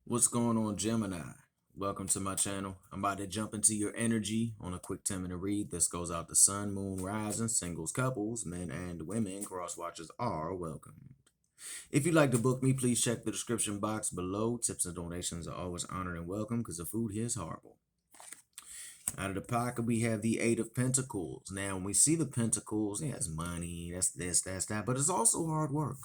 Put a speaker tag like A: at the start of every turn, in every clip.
A: What's going on, Gemini? Welcome to my channel. I'm about to jump into your energy on a quick 10-minute read. This goes out to sun, moon, rising, singles, couples, men and women. Cross watchers are welcome. If you'd like to book me, please check the description box below. Tips and donations are always honored and welcome because the food here is horrible. Out of the pocket, we have the Eight of Pentacles. Now, when we see the Pentacles, yeah, it's money, that's this, that's that, but it's also hard work.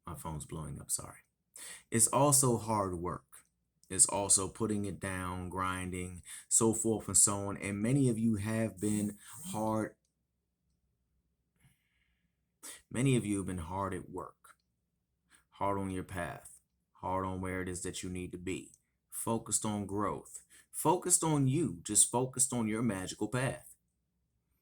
A: My phone's blowing up, sorry. It's also hard work. It's also putting it down, grinding, so forth and so on. And many of you have been hard. Many of you have been hard at work, hard on your path, hard on where it is that you need to be, focused on growth, focused on you, just focused on your magical path.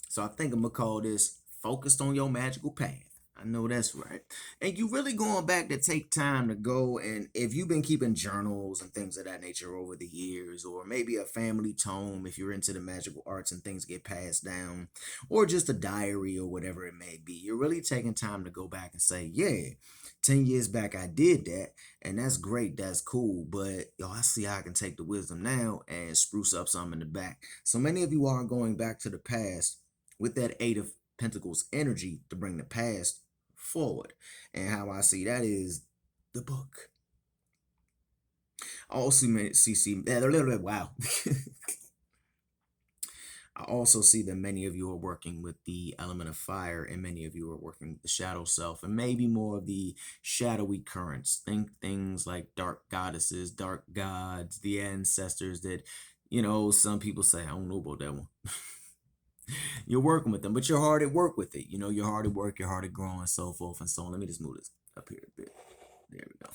A: So I think I'm gonna call this focused on your magical path. I know that's right. And you really going back to take time to go, and if you've been keeping journals and things of that nature over the years, or maybe a family tome if you're into the magical arts and things get passed down, or just a diary or whatever it may be, you're really taking time to go back and say, yeah, 10 years back I did that, and that's great, that's cool, but yo, I see how I can take the wisdom now and spruce up some in the back. So many of you are going back to the past with that Eight of Pentacles energy to bring the past forward. And how I see that is the book. I also see wow. I also see that many of you are working with the element of fire, and many of you are working with the shadow self, and maybe more of the shadowy currents. Think things like dark goddesses, dark gods, the ancestors that, some people say, I don't know about that one. You're working with them, but you're hard at work with it. You're hard at work, you're hard at growing, so forth and so on. Let me just move this up here a bit. There we go.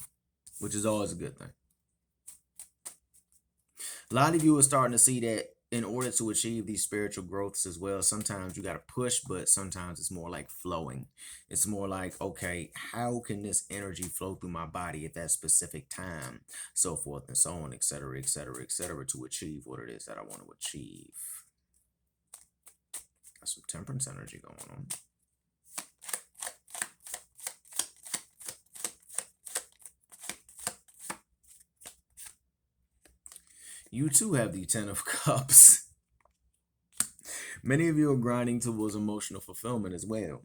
A: Which is always a good thing. A lot of you are starting to see that in order to achieve these spiritual growths as well, sometimes you got to push, but sometimes it's more like flowing. It's more like, okay, how can this energy flow through my body at that specific time, so forth and so on, etc., etc., etc., to achieve what it is that I want to achieve. Got some temperance energy going on. You too have the Ten of Cups. Many of you are grinding towards emotional fulfillment as well.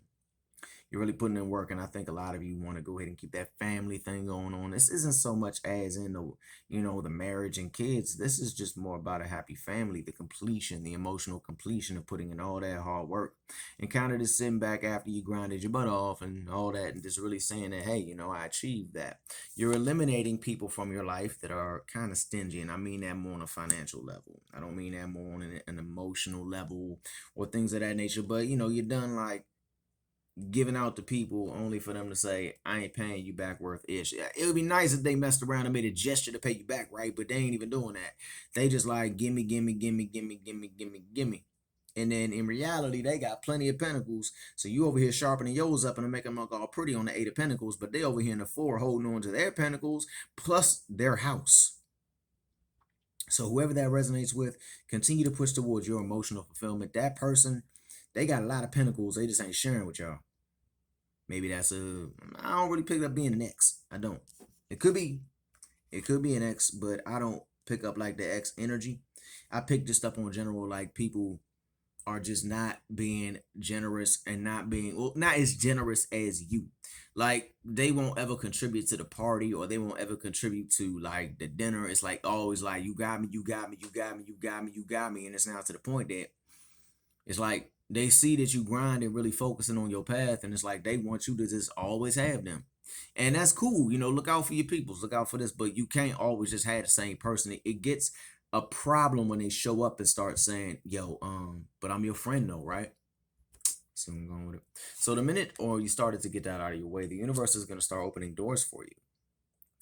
A: You're really putting in work, and I think a lot of you want to go ahead and keep that family thing going on. This isn't so much as in the marriage and kids. This is just more about a happy family, the completion, the emotional completion of putting in all that hard work, and kind of just sitting back after you grinded your butt off and all that, and just really saying that, hey, I achieved that. You're eliminating people from your life that are kind of stingy, and I mean that more on a financial level. I don't mean that more on an emotional level or things of that nature. But you're done like giving out to people only for them to say, I ain't paying you back worth ish. It would be nice if they messed around and made a gesture to pay you back, right? But they ain't even doing that. They just like, gimme, gimme, gimme, gimme, gimme, gimme, gimme. And then in reality, they got plenty of pentacles. So you over here sharpening yours up and making them look all pretty on the Eight of Pentacles, but they over here in the Four holding on to their pentacles plus their house. So whoever that resonates with, continue to push towards your emotional fulfillment. That person, they got a lot of pentacles. They just ain't sharing with y'all. Maybe I don't really pick up being an ex. I don't. It could be. It could be an ex, but I don't pick up like the ex energy. I pick just up on general, like people are just not being generous and not as generous as you. Like they won't ever contribute to the party, or they won't ever contribute to like the dinner. It's like always like, you got me, you got me, you got me, you got me, you got me. And it's now to the point that it's like they see that you grind and really focusing on your path, and it's like they want you to just always have them. And that's cool. Look out for your peoples, look out for this, but you can't always just have the same person. It gets a problem when they show up and start saying, yo, but I'm your friend though, right? See where I'm going with it. So the minute or you started to get that out of your way, the universe is going to start opening doors for you.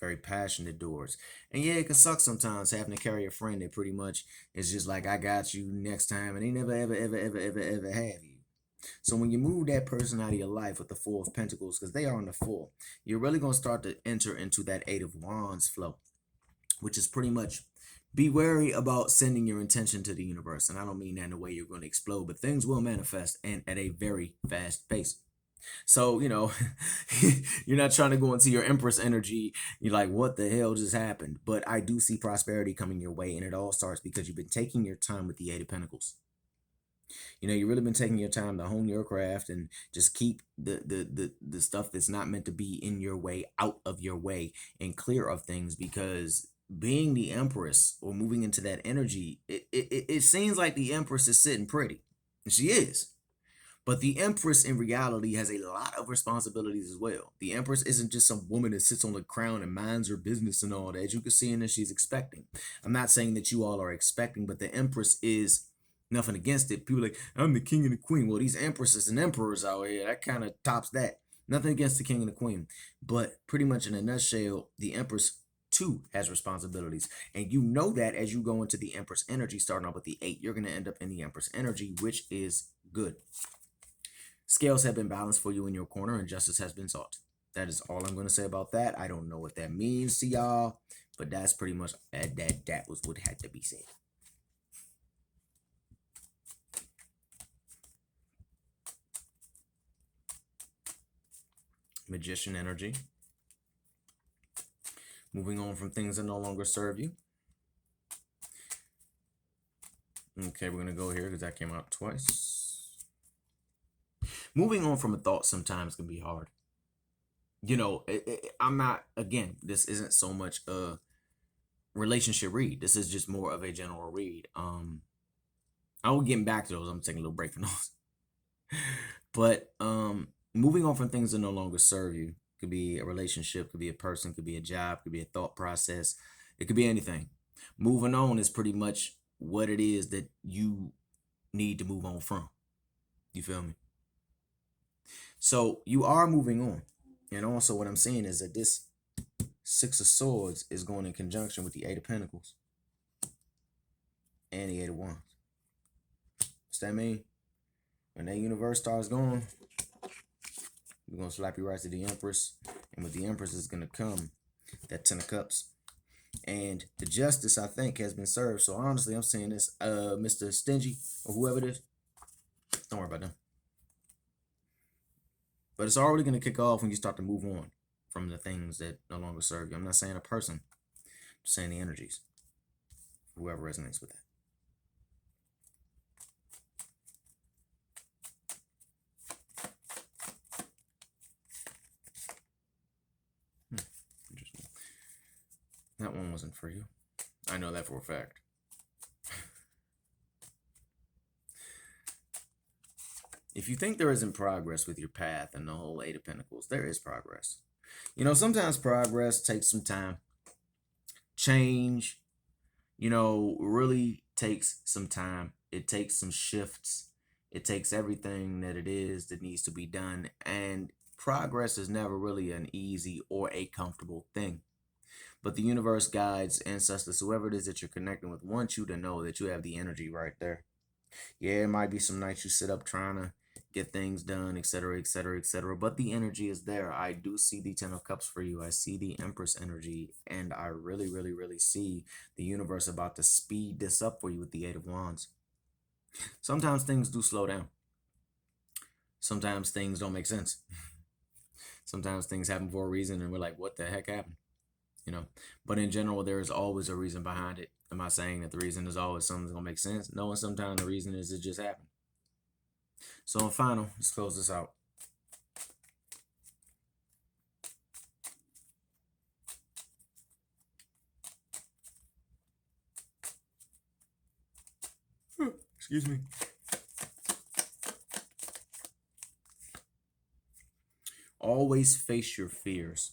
A: Very passionate doors. And yeah, it can suck sometimes having to carry a friend that pretty much is just like, I got you next time, and they never ever ever ever ever ever have you. So when you move that person out of your life with the Four of Pentacles, because they are on the four, you're really going to start to enter into that Eight of Wands flow, which is pretty much be wary about sending your intention to the universe. And I don't mean that in a way you're going to explode, but things will manifest and at a very fast pace. So, you're not trying to go into your Empress energy. You're like, what the hell just happened? But I do see prosperity coming your way, and it all starts because you've been taking your time with the Eight of Pentacles. You've really been taking your time to hone your craft and just keep the stuff that's not meant to be in your way out of your way and clear of things, because being the Empress or moving into that energy, it seems like the Empress is sitting pretty. And she is. But the Empress in reality has a lot of responsibilities as well. The Empress isn't just some woman that sits on the crown and minds her business and all that. As you can see in this, she's expecting. I'm not saying that you all are expecting, but the Empress is nothing against it. People are like, I'm the king and the queen. Well, these empresses and emperors out here, that kind of tops that. Nothing against the king and the queen. But pretty much in a nutshell, the Empress too has responsibilities. And you know that as you go into the Empress energy, starting off with the 8, you're going to end up in the Empress energy, which is good. Scales have been balanced for you in your corner, and justice has been sought. That is all I'm going to say about that. I don't know what that means to y'all, but that's pretty much that was what had to be said. Magician energy. Moving on from things that no longer serve you. Okay, we're going to go here because that came out twice. Moving on from a thought sometimes can be hard. I'm not, again, this isn't so much a relationship read. This is just more of a general read. I will get back to those. I'm taking a little break from those. But moving on from things that no longer serve you. Could be a relationship, could be a person, could be a job, could be a thought process. It could be anything. Moving on is pretty much what it is that you need to move on from. You feel me? So you are moving on. And also what I'm saying is that this 6 of Swords is going in conjunction with the 8 of Pentacles and the 8 of Wands. What's that mean? When that universe starts going, we're going to slap you right to the Empress. And with the Empress is going to come that 10 of Cups. And the justice, I think, has been served. So honestly, I'm saying this, Mr. Stingy or whoever it is, don't worry about them. But it's already going to kick off when you start to move on from the things that no longer serve you. I'm not saying a person. I'm saying the energies. Whoever resonates with that. Interesting. That one wasn't for you. I know that for a fact. If you think there isn't progress with your path and the whole 8 of Pentacles, there is progress. Sometimes progress takes some time. Change, really takes some time. It takes some shifts. It takes everything that it is that needs to be done. And progress is never really an easy or a comfortable thing. But the universe, guides, ancestors, whoever it is that you're connecting with, wants you to know that you have the energy right there. Yeah, it might be some nights you sit up trying to get things done, etc., etc., etc. But the energy is there. I do see the 10 of Cups for you. I see the Empress energy. And I really, really, really see the universe about to speed this up for you with the 8 of Wands. Sometimes things do slow down. Sometimes things don't make sense. Sometimes things happen for a reason and we're like, what the heck happened? But in general, there is always a reason behind it. Am I saying that the reason is always something's going to make sense? No, and sometimes the reason is it just happened. So in final, let's close this out. Excuse me. Always face your fears.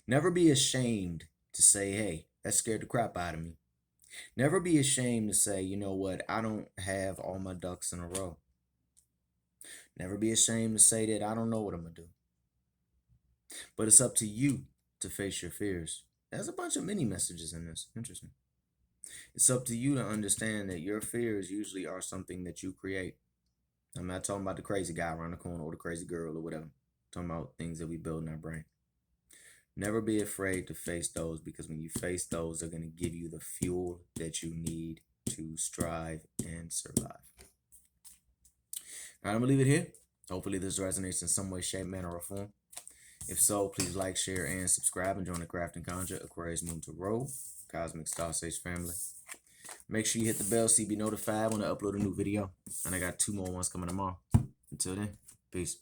A: Never be ashamed to say, hey, that scared the crap out of me. Never be ashamed to say, you know what, I don't have all my ducks in a row. Never be ashamed to say that I don't know what I'm going to do. But it's up to you to face your fears. There's a bunch of mini messages in this. Interesting. It's up to you to understand that your fears usually are something that you create. I'm not talking about the crazy guy around the corner or the crazy girl or whatever. I'm talking about things that we build in our brain. Never be afraid to face those, because when you face those, they're going to give you the fuel that you need to strive and survive. All right, I'm going to leave it here. Hopefully this resonates in some way, shape, manner, or form. If so, please like, share, and subscribe, and join the Craft and Conjure Aquarius Moon to Roll Cosmic Star Sage family. Make sure you hit the bell so you be notified when I upload a new video. And I got 2 more ones coming tomorrow. Until then, peace.